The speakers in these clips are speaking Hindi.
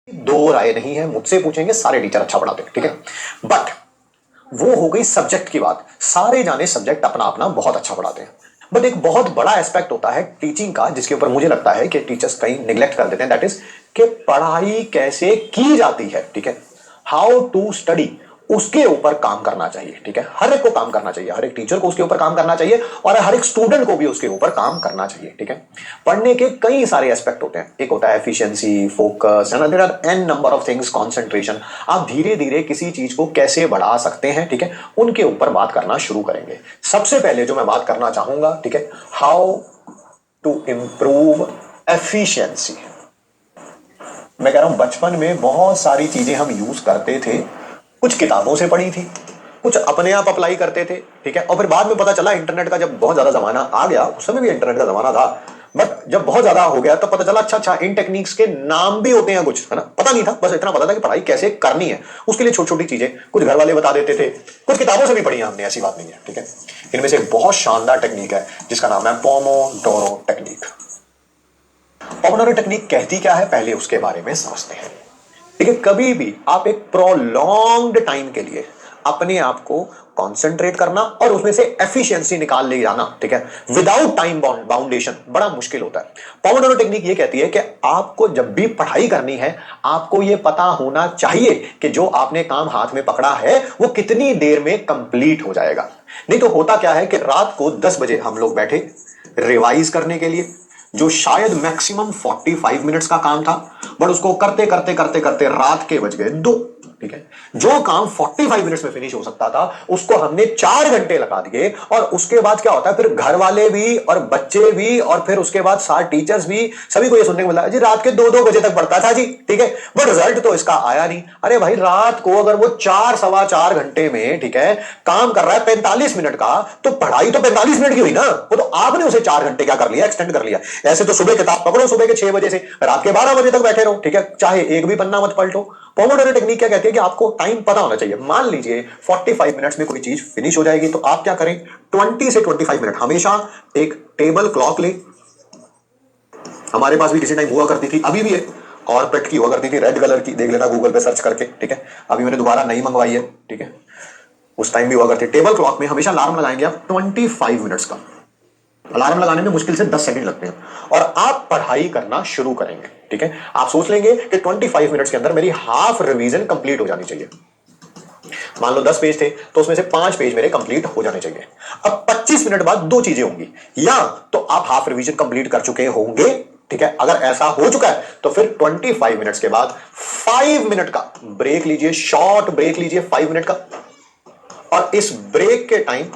दो राय नहीं है, मुझसे पूछेंगे सारे टीचर अच्छा पढ़ाते हैं, ठीक है। बट वो हो गई सब्जेक्ट की बात, सारे जाने सब्जेक्ट अपना अपना बहुत अच्छा पढ़ाते हैं। बट एक बहुत बड़ा एस्पेक्ट होता है टीचिंग का, जिसके ऊपर मुझे लगता है कि टीचर्स कहीं निग्लेक्ट कर देते हैं, दैट इज कि पढ़ाई कैसे की जाती है, ठीक है। हाउ टू स्टडी, उसके ऊपर काम करना चाहिए, ठीक है। हर एक को काम करना चाहिए, हर एक टीचर को उसके ऊपर काम करना चाहिए और हर एक स्टूडेंट को भी उसके ऊपर काम करना चाहिए, ठीक है। पढ़ने के कई सारे एस्पेक्ट होते हैं, एक होता है efficiency, focus, and there are an number of things, concentration. आप धीरे धीरे किसी चीज को कैसे बढ़ा सकते हैं, ठीक है, उनके ऊपर बात करना शुरू करेंगे। सबसे पहले जो मैं बात करना चाहूंगा, ठीक है, हाउ टू इंप्रूव एफिशिएंसी। मैं कह रहा हूं बचपन में बहुत सारी चीजें हम यूज करते थे, कुछ किताबों से पढ़ी थी, कुछ अपने आप अप्लाई करते थे, ठीक है। और फिर बाद में पता चला इंटरनेट का जब बहुत ज्यादा जमाना आ गया, उस समय भी इंटरनेट का जमाना था, बट जब बहुत ज्यादा हो गया तब पता चला अच्छा अच्छा इन टेक्निक्स के नाम भी होते हैं कुछ, है ना। पता नहीं था, बस इतना पता था कि पढ़ाई कैसे करनी है, उसके लिए छोटी छोटी चीजें कुछ घर वाले बता देते थे, कुछ किताबों से भी पढ़ी है हमने, ऐसी बात नहीं है, ठीक है। इनमें से एक बहुत शानदार टेक्निक है जिसका नाम है पोमोडोरो टेक्निक। पोमोडोरो टेक्निक कहती क्या है, पहले उसके बारे में समझते हैं, ठीक है। कभी भी आप एक प्रोलॉन्ग्ड टाइम के लिए अपने आप को कंसंट्रेट करना और उसमें से एफिशिएंसी निकाल ले जाना, ठीक है, विदाउट टाइम बाउंडेशन, बड़ा मुश्किल होता है। पोमोडोरो टेक्निक ये कहती है कि आपको जब भी पढ़ाई करनी है, आपको ये पता होना चाहिए कि जो आपने काम हाथ में पकड़ा है वो कितनी देर में कंप्लीट हो जाएगा। नहीं तो होता क्या है कि रात को 10 बजे हम लोग बैठे रिवाइज करने के लिए, जो शायद मैक्सिमम 45 मिनट्स का काम था, बट उसको करते करते करते करते रात के बज गए 2, ठीक है। जो काम 45 मिनट्स में फिनिश हो सकता था उसको हमने 4 घंटे लगा दिए। और उसके बाद क्या होता है, फिर घर वाले भी और बच्चे भी और फिर उसके बाद सारे टीचर्स भी, सभी को ये सुनने को मिला जी रात के 2-2 बजे तक पढ़ता था जी, ठीक है, बट रिजल्ट तो इसका आया नहीं। अरे भाई रात को अगर वो 4 सवा 4 घंटे में, ठीक है, काम कर रहा है 45 मिनट का, तो पढ़ाई तो 45 मिनट की हुई ना, वो तो आपने उसे 4 घंटे क्या कर लिया, एक्सटेंड कर लिया। ऐसे तो सुबह किताब पकड़ो सुबह के 6 बजे से रात के 12 बजे तक बैठे रहो, ठीक है, चाहे एक भी पन्ना मत पलटो। पोमोडोरो टेक्निक क्या कहती है कि आपको टाइम पता होना चाहिए। मान लीजिए 45 मिनट्स में कोई चीज फिनिश हो जाएगी, तो आप क्या करें, 20 से 25 मिनट हमेशा एक टेबल क्लॉक ले। हमारे पास भी किसी टाइम हुआ करती थी, अभी भी है, कॉर्पेट की हुआ करती थी, रेड कलर की, देख लेना गूगल पे सर्च करके, ठीक है। अभी मैंने दोबारा नई मंगवाई है, ठीक है। उस टाइम भी हुआ करती। टेबल क्लॉक में हमेशा अलार्म लगाएंगे आप 25 मिनट्स का। अलार्म लगाने में मुश्किल से 10 सेकंड लगते हैं और आप पढ़ाई करना शुरू करेंगे, ठीक है। आप सोच लेंगे कि 25 मिनट्स के अंदर मेरी हाफ रिवीजन कंप्लीट हो जानी चाहिए। मान लो 10 पेज थे तो उसमें से 5 पेज मेरे कंप्लीट हो जाने चाहिए। अब 25 मिनट बाद दो चीजें होंगी, या तो आप हाफ रिवीजन कंप्लीट कर चुके होंगे, ठीक है। अगर ऐसा हो चुका है तो फिर 25 मिनट्स के बाद 5 मिनट का ब्रेक लीजिए, शॉर्ट ब्रेक लीजिए 5 मिनट का। और इस ब्रेक के time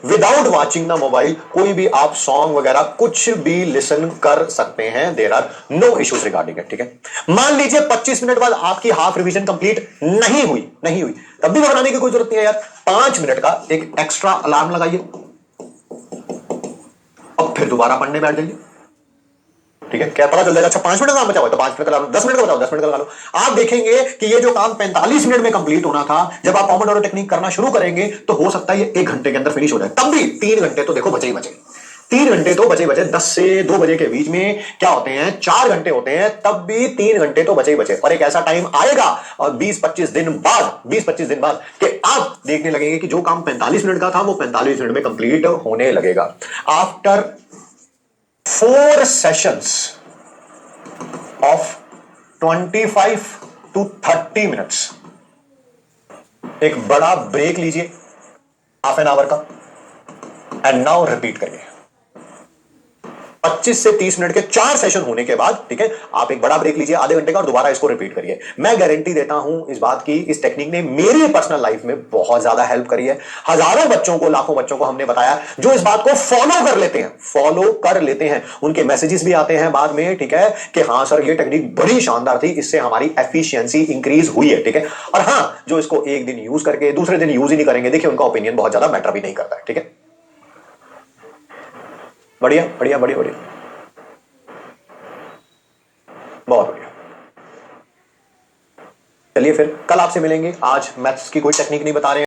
without watching the mobile कोई भी आप सॉन्ग वगैरह कुछ भी लिसन कर सकते हैं, there are no issues regarding it, ठीक है। मान लीजिए 25 मिनट बाद आपकी हाफ रिवीजन कंप्लीट नहीं हुई, तब भी घबराने की कोई जरूरत नहीं है यार। 5 मिनट का एक एक्स्ट्रा अलार्म लगाइए, अब फिर दोबारा पढ़ने बैठ जाइए, ठीक है। क्या पता चल जाएगा अच्छा 5 मिनट का काम बचा हुआ है तो 5 मिनट का लगा लो, 10 मिनट का बताओ 10 मिनट का लगा लो। आप देखेंगे कि ये जो काम 45 मिनट में कंप्लीट होना था, जब आप पोमोडोरो टेक्निक करना शुरू करेंगे तो हो सकता है ये 1 घंटे के अंदर फिनिश हो जाए। तब भी 3 घंटे तो देखो बचे ही बचे, 3 घंटे तो बचे बचे। 10 से 2 बजे के बीच में क्या होते हैं, 4 घंटे होते हैं, तब भी 3 घंटे तो बचे ही बचे। और एक ऐसा टाइम आएगा और 20-25 दिन बाद कि आप देखने लगेंगे कि जो काम 45 मिनट का था वो 45 मिनट में कंप्लीट होने लगेगा। After 4 sessions of 25 to 30 minutes एक बड़ा ब्रेक लीजिए हाफ एन आवर का, एंड नाउ रिपीट करिए। 25 से 30 मिनट के 4 सेशन होने के बाद, ठीक है, आप एक बड़ा ब्रेक लीजिए आधे घंटे का और दोबारा इसको रिपीट करिए। मैं गारंटी देता हूं इस बात की, इस टेक्निक ने मेरी पर्सनल लाइफ में बहुत ज्यादा हेल्प करी है। हजारों बच्चों को, लाखों बच्चों को हमने बताया जो इस बात को फॉलो कर लेते हैं। उनके मैसेजेस भी आते हैं बाद में, ठीक है, कि हाँ सर ये टेक्निक बड़ी शानदार थी, इससे हमारी एफिशिएंसी इंक्रीज हुई है, ठीक है। और हाँ, जो इसको एक दिन यूज करके दूसरे दिन यूज ही नहीं करेंगे, देखिए उनका ओपिनियन बहुत ज्यादा मैटर भी नहीं करता है, ठीक है। बढ़िया बढ़िया बढ़िया बढ़िया, बहुत बढ़िया। चलिए फिर कल आपसे मिलेंगे। आज मैथ्स की कोई टेक्निक नहीं बता रहे हैं।